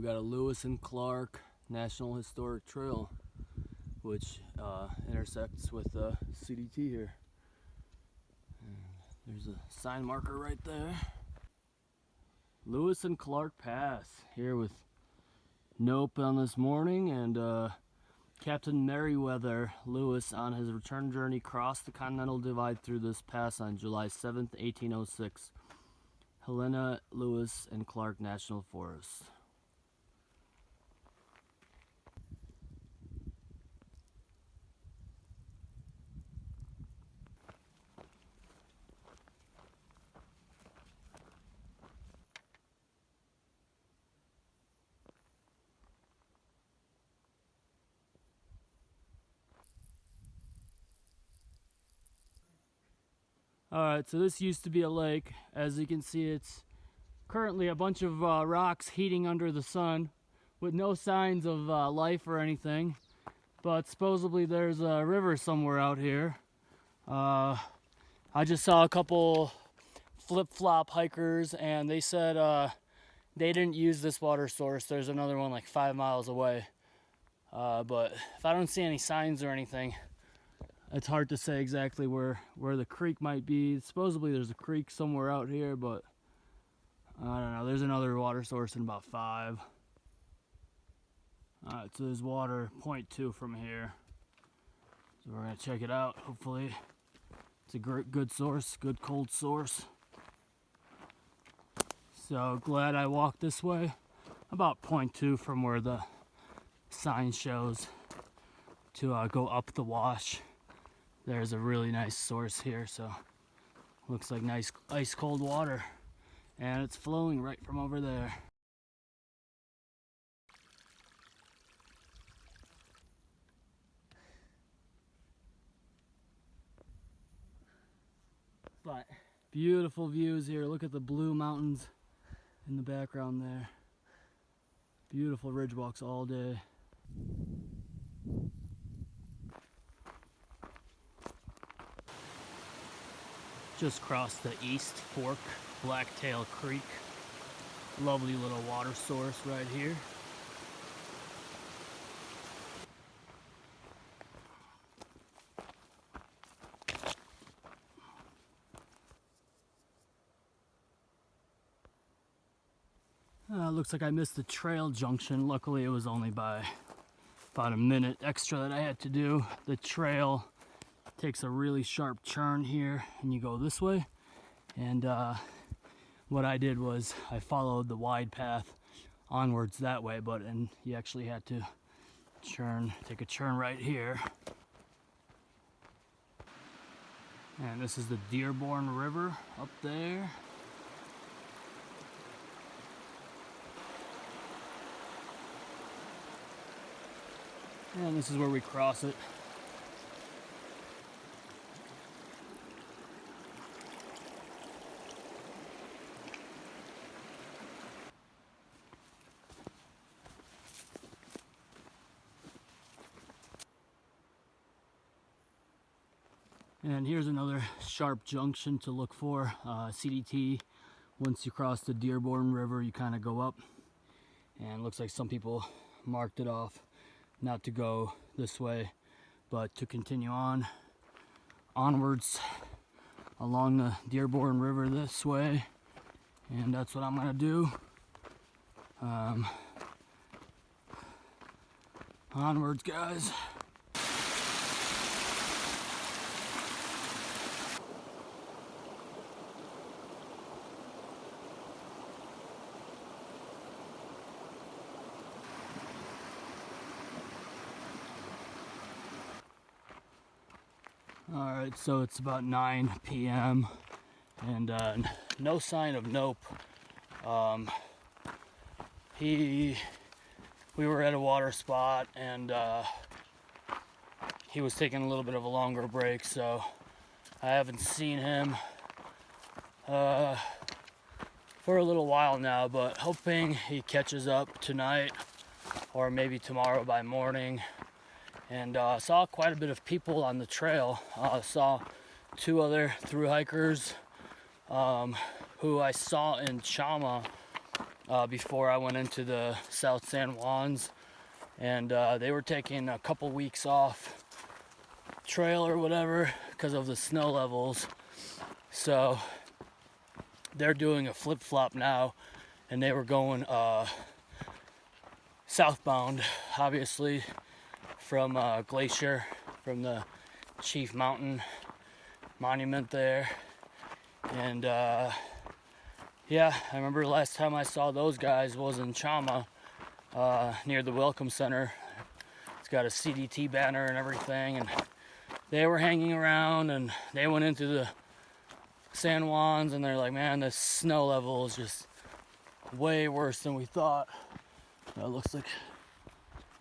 got a Lewis and Clark National Historic Trail, which intersects with CDT here. And there's a sign marker right there. Lewis and Clark Pass here with Nope on this morning, and Captain Meriwether Lewis on his return journey crossed the Continental Divide through this pass on July 7th, 1806. Helena, Lewis, and Clark National Forest. Alright, so this used to be a lake. As you can see, it's currently a bunch of rocks heating under the sun with no signs of life or anything. But supposedly there's a river somewhere out here. I just saw a couple flip-flop hikers, and they said they didn't use this water source. There's another one like 5 miles away. But if I don't see any signs or anything, it's hard to say exactly where the creek might be. Supposedly there's a creek somewhere out here, but I don't know. There's another water source in about 5. Alright, so there's water 0.2 from here. So we're going to check it out. Hopefully it's a good source, good cold source. So glad I walked this way. About 0.2 from where the sign shows to go up the wash. There's a really nice source here, so looks like nice ice cold water, and it's flowing right from over there. But beautiful views here. Look at the blue mountains in the background there. Beautiful ridge walks all day. Just crossed the East Fork Blacktail Creek. Lovely little water source right here. Looks like I missed the trail junction. Luckily it was only by about a minute extra that I had to do. The trail takes a really sharp turn here, and you go this way, and what I did was I followed the wide path onwards that way, and you actually had to take a turn right here. And this is the Dearborn River up there. And this is where we cross it. And here's another sharp junction to look for, CDT. Once you cross the Dearborn River, you kind of go up, and it looks like some people marked it off not to go this way, but to continue onwards along the Dearborn River this way, and that's what I'm gonna do. Onwards, guys. Alright, so it's about 9 p.m. and no sign of Nope. We were at a water spot, and he was taking a little bit of a longer break, so I haven't seen him for a little while now, but hoping he catches up tonight or maybe tomorrow by morning. And saw quite a bit of people on the trail. Saw 2 other thru hikers who I saw in Chama before I went into the South San Juans, and they were taking a couple weeks off trail or whatever because of the snow levels. So they're doing a flip-flop now, and they were going southbound, obviously, from Glacier, from the Chief Mountain monument there. And yeah, I remember the last time I saw those guys was in Chama, near the Welcome Center. It's got a CDT banner and everything, and they were hanging around, and they went into the San Juans, and they're like, man, the snow level is just way worse than we thought. That looks like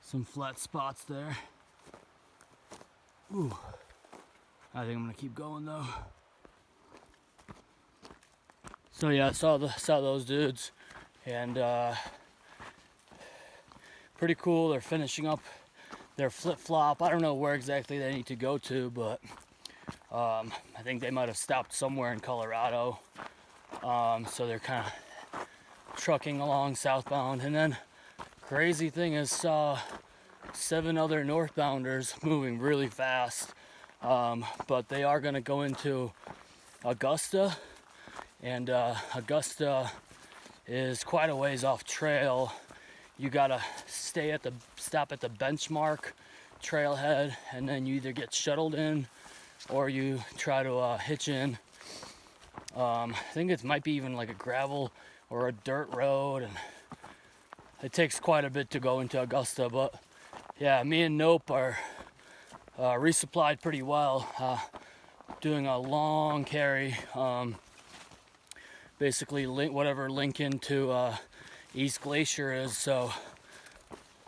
some flat spots there. Ooh, I think I'm gonna keep going though. So yeah, I saw those dudes, and pretty cool. They're finishing up their flip-flop. I don't know where exactly they need to go to, but I think they might have stopped somewhere in Colorado. So they're kind of trucking along southbound. And then crazy thing is, saw 7 other northbounders moving really fast. But they are going to go into Augusta, and Augusta is quite a ways off trail. You gotta stop at the benchmark trailhead, and then you either get shuttled in or you try to hitch in. I think it might be even like a gravel or a dirt road, and it takes quite a bit to go into Augusta. But yeah, me and Nope are resupplied pretty well, doing a long carry, basically whatever Lincoln to East Glacier is. So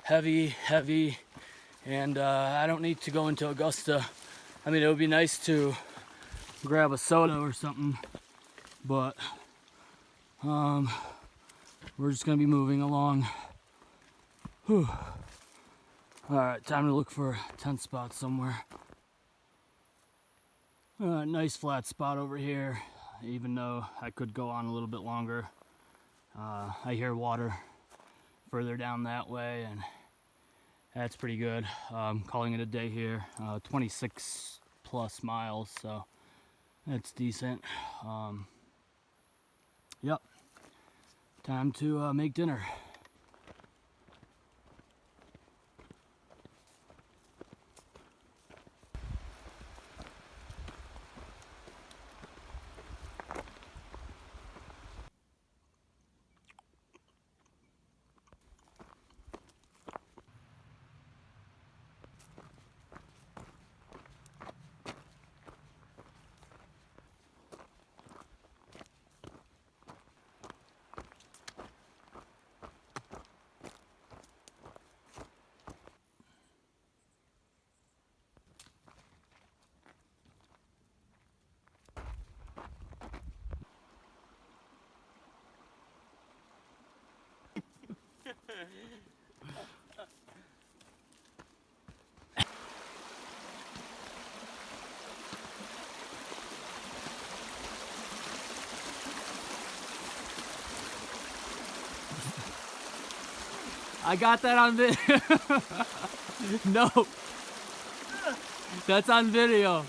heavy, and I don't need to go into Augusta. I mean, it would be nice to grab a soda or something, but we're just gonna be moving along. Whew. All right, time to look for a tent spot somewhere. Nice flat spot over here, even though I could go on a little bit longer. I hear water further down that way, and that's pretty good. Calling it a day here. 26 plus miles, so that's decent. Yep, time to make dinner. I got that on video. No, that's on video.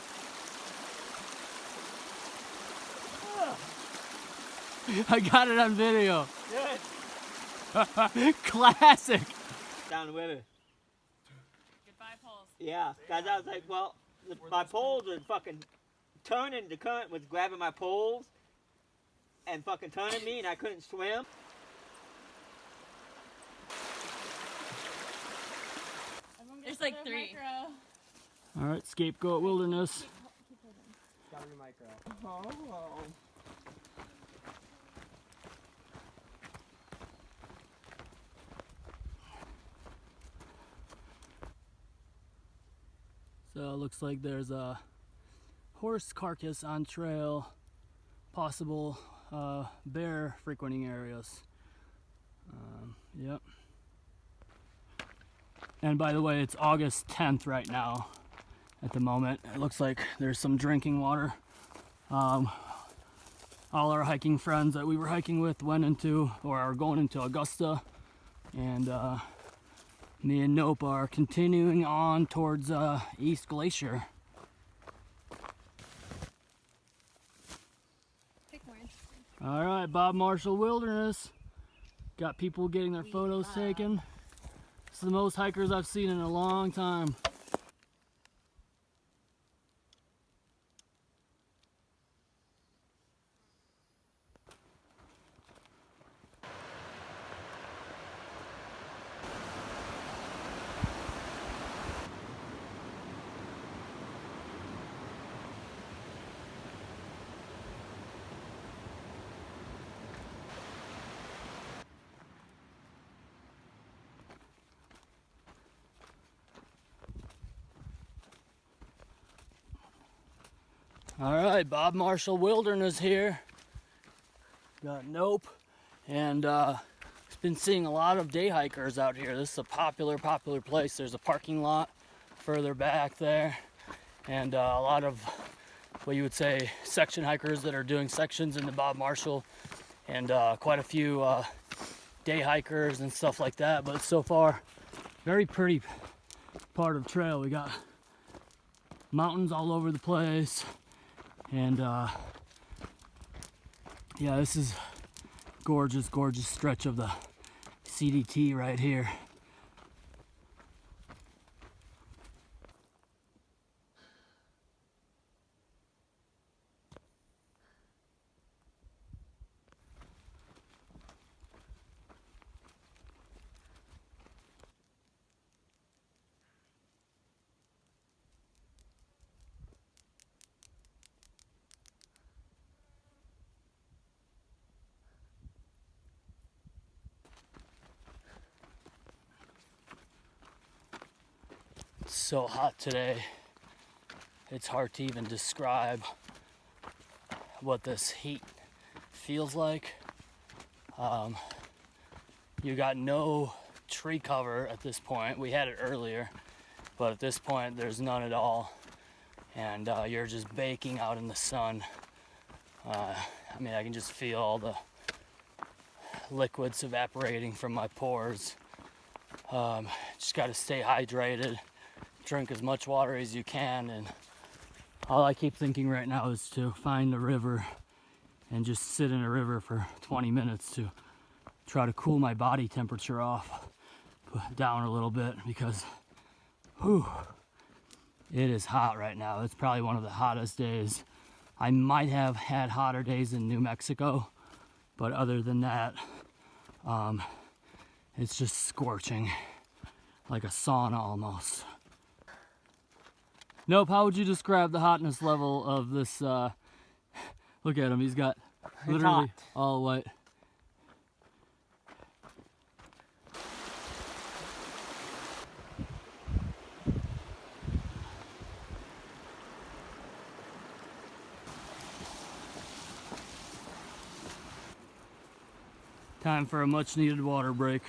I got it on video. Good. Classic. Down the river. Goodbye, poles. Yeah, guys, I was like, well, my poles were fucking turning. The current was grabbing my poles and fucking turning me, and I couldn't swim. There's like 3. All right, Scapegoat Wilderness. Got your micro. Oh. So it looks like there's a horse carcass on trail, possible bear frequenting areas. Yep. And by the way, it's August 10th right now at the moment. It looks like there's some drinking water. all our hiking friends that we were hiking with went into, or are going into Augusta, and me and Nope are continuing on towards East Glacier. Pick more interesting. All right, Bob Marshall Wilderness. Got people getting their photos taken. This is the most hikers I've seen in a long time. All right, Bob Marshall Wilderness here. Got Nope, and been seeing a lot of day hikers out here. This is a popular place. There's a parking lot further back there, and a lot of what you would say section hikers that are doing sections in the Bob Marshall, and quite a few day hikers and stuff like that. But so far, very pretty part of the trail. We got mountains all over the place. And yeah, this is gorgeous stretch of the CDT right here. It's so hot today, it's hard to even describe what this heat feels like. You got no tree cover at this point. We had it earlier, but at this point there's none at all, and you're just baking out in the sun. I mean, I can just feel all the liquids evaporating from my pores. Just got to stay hydrated, drink as much water as you can, and all I keep thinking right now is to find a river and just sit in a river for 20 minutes to try to cool my body temperature off down a little bit, because whew, it is hot right now. It's probably one of the hottest days. I might have had hotter days in New Mexico, but other than that, it's just scorching, like a sauna almost. Nope, how would you describe the hotness level of this? Look at him, he's got literally hot. all white. Time for a much needed water break.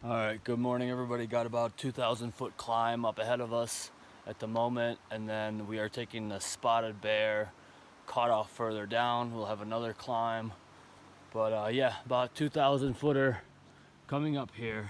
All right, good morning everybody. Got about 2,000 foot climb up ahead of us at the moment, and then we are taking the Spotted Bear cutoff further down. We'll have another climb, but yeah, about 2,000 footer coming up here.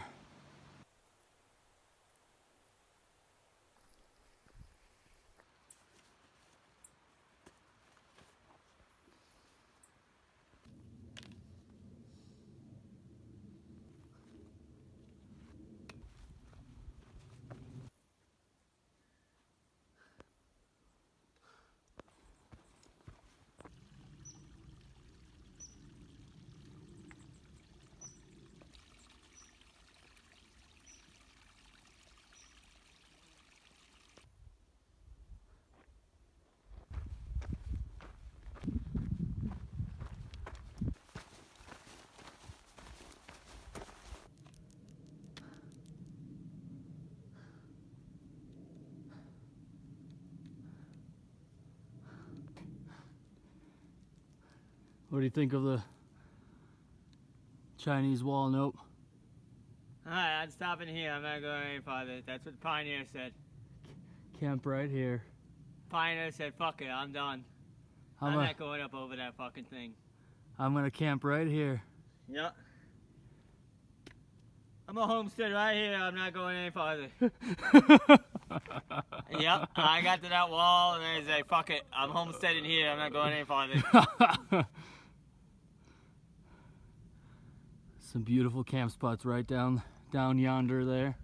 What do you think of the Chinese wall? Nope. Alright, I'm stopping here. I'm not going any farther. That's what the Pioneer said. Camp right here. Pioneer said, fuck it, I'm done. I'm not going up over that fucking thing. I'm gonna camp right here. Yep. I'm a homestead right here. I'm not going any farther. Yep, I got to that wall and I say, fuck it, I'm homesteading here. I'm not going any farther. Some beautiful camp spots right down yonder there.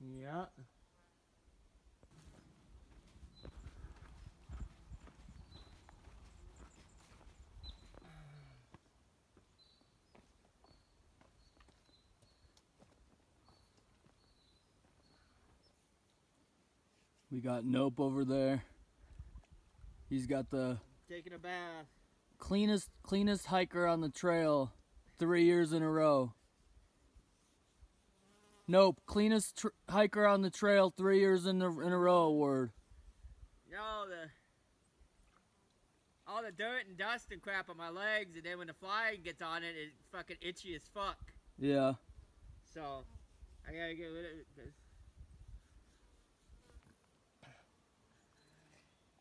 Yeah. We got Nope over there. He's got the Taking a bath. cleanest hiker on the trail 3 years in a row. Nope, cleanest hiker on the trail 3 years in a row award. You know, all the dirt and dust and crap on my legs, and then when the fly gets on it, it's fucking itchy as fuck. Yeah. So, I gotta get rid of it. 'Cause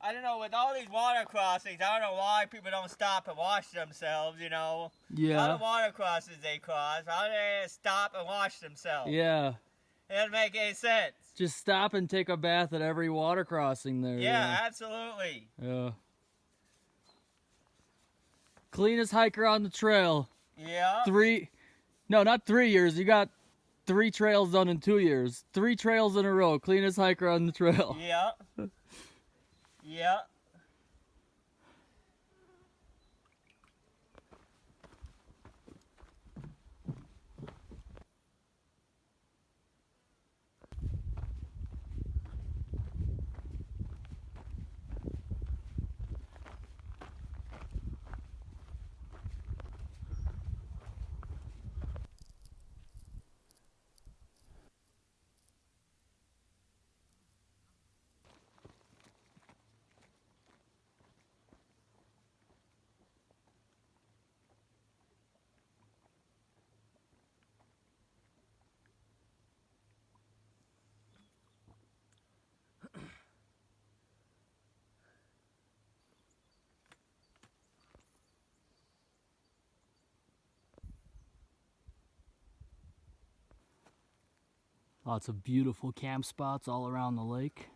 I don't know, with all these water crossings, I don't know why people don't stop and wash themselves, you know? Yeah. All the water crossings they cross, how do they stop and wash themselves? Yeah. It doesn't make any sense. Just stop and take a bath at every water crossing there. Yeah, absolutely. Yeah. Cleanest hiker on the trail. Yeah. Not 3 years. You got 3 trails done in 2 years. 3 trails in a row. Cleanest hiker on the trail. Yeah. Yeah. Lots of beautiful camp spots all around the lake.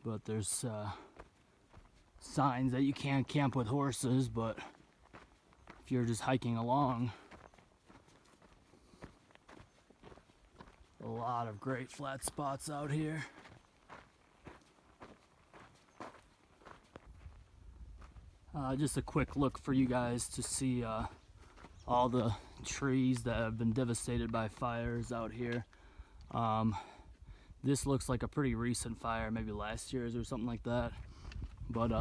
But there's signs that you can't camp with horses, but if you're just hiking along, a lot of great flat spots out here. Just a quick look for you guys to see all the trees that have been devastated by fires out here. This looks like a pretty recent fire, maybe last year's or something like that. But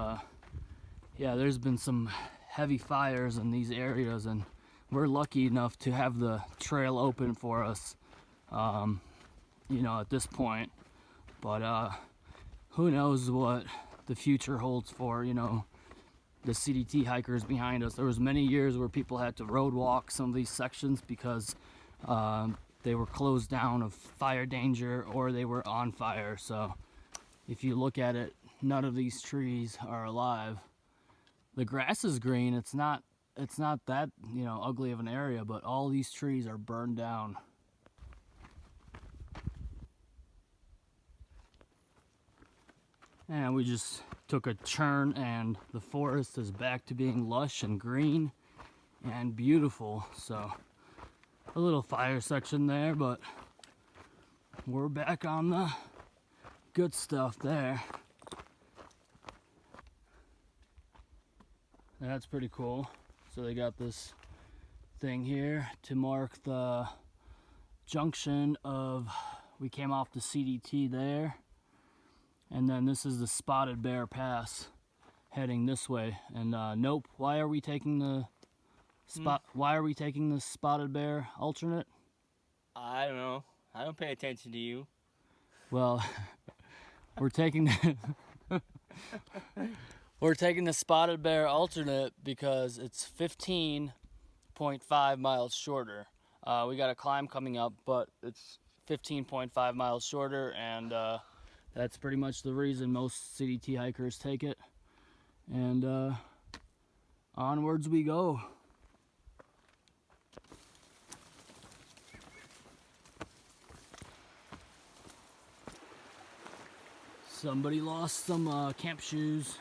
yeah, there's been some heavy fires in these areas, and we're lucky enough to have the trail open for us, you know, at this point. But who knows what the future holds for, you know, the CDT hikers behind us. There was many years where people had to road walk some of these sections because they were closed down of fire danger or they were on fire. So if you look at it, none of these trees are alive. The grass is green. It's not that, you know, ugly of an area, but all these trees are burned down. And we just took a turn and the forest is back to being lush and green and beautiful. So a little fire section there, but we're back on the good stuff there. That's pretty cool. So they got this thing here to mark the junction of, we came off the CDT there, and then this is the Spotted Bear Pass heading this way. And nope, why are we taking the why are we taking the Spotted Bear alternate? I don't know. I don't pay attention to you. Well, we're taking the we're taking the Spotted Bear alternate because it's 15.5 miles shorter. We got a climb coming up, but it's 15.5 miles shorter, and that's pretty much the reason most CDT hikers take it. And onwards we go. Somebody lost some camp shoes.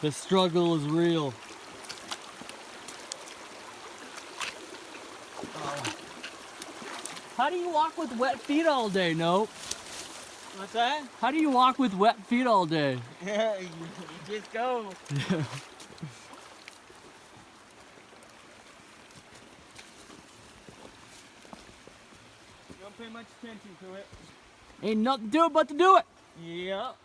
The struggle is real. How do you walk with wet feet all day, Nope? What's that? How do you walk with wet feet all day? Yeah, you just go. Yeah. Don't pay much attention to it. Ain't nothing to do it but to do it. Yep.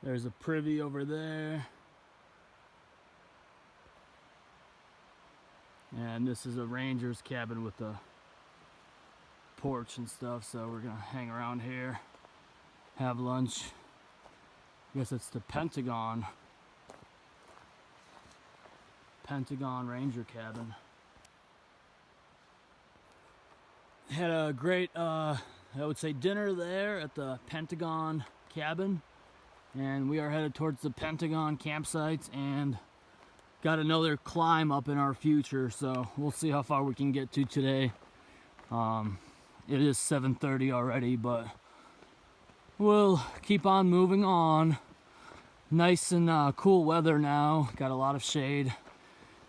There's a privy over there. And this is a ranger's cabin with a porch and stuff, so we're gonna hang around here, have lunch. I guess it's the Pentagon Ranger cabin. Had a great, I would say, dinner there at the Pentagon cabin. And we are headed towards the Pentagon campsites and got another climb up in our future, so we'll see how far we can get to today. It is 7:30 already, but we'll keep on moving on. Nice and cool weather now. Got a lot of shade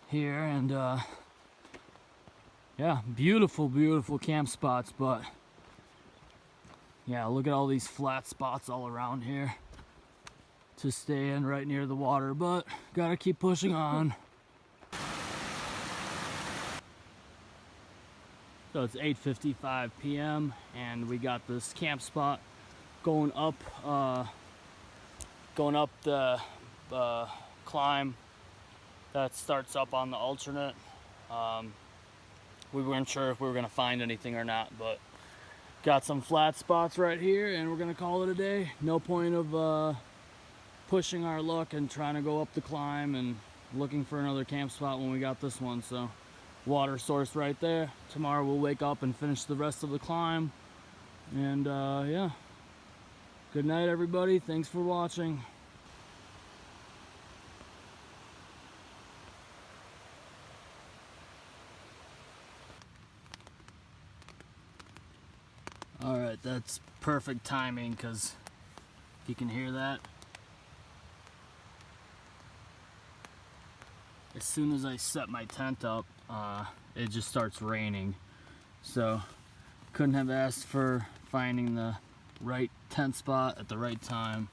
here, and yeah, beautiful, beautiful camp spots. But yeah, look at all these flat spots all around here to stay in right near the water, but gotta keep pushing on. So it's 8:55 p.m. and we got this camp spot going up the climb that starts up on the alternate. We weren't sure if we were gonna find anything or not, but got some flat spots right here, and we're gonna call it a day. No point of pushing our luck and trying to go up the climb and looking for another camp spot when we got this one. So water source right there. Tomorrow we'll wake up and finish the rest of the climb. And yeah, good night everybody, thanks for watching. Alright, that's perfect timing because if you can hear that, as soon as I set my tent up, it just starts raining. So couldn't have asked for finding the right tent spot at the right time.